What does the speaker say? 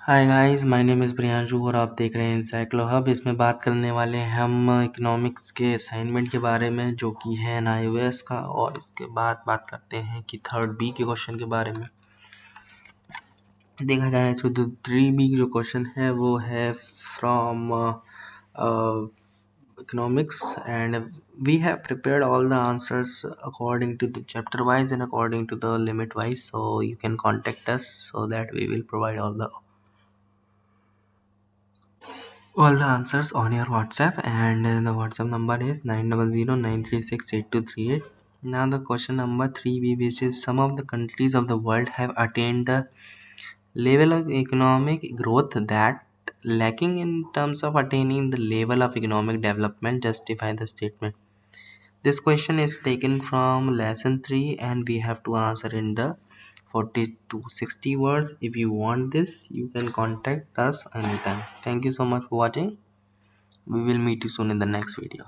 Hi guys, my name is Priyanshu और आप देख रहे हैं इनसाइक्लो हब। इसमें बात करने वाले हैं हम इकोनॉमिक्स के असाइनमेंट के बारे में, जो कि है एनआईओएस का। और इसके बाद बात करते हैं कि थर्ड बी के क्वेश्चन के बारे में। देखा जाए तो थ्री बी जो क्वेश्चन है वो है from economics, and we have prepared all the answers according to the chapter wise and according to the limit wise, so you can contact us so that we will provide all the answers on your WhatsApp, and the WhatsApp number is 900-936-8238. Now the question number 3b, which is some of the countries of the world have attained the level of economic growth that lacking in terms of attaining the level of economic development. Justify the statement. This question is taken from lesson 3 and we have to answer in the 40 to 60 words. If you want this, you can contact us anytime. Thank you so much for watching. We will meet you soon in the next video.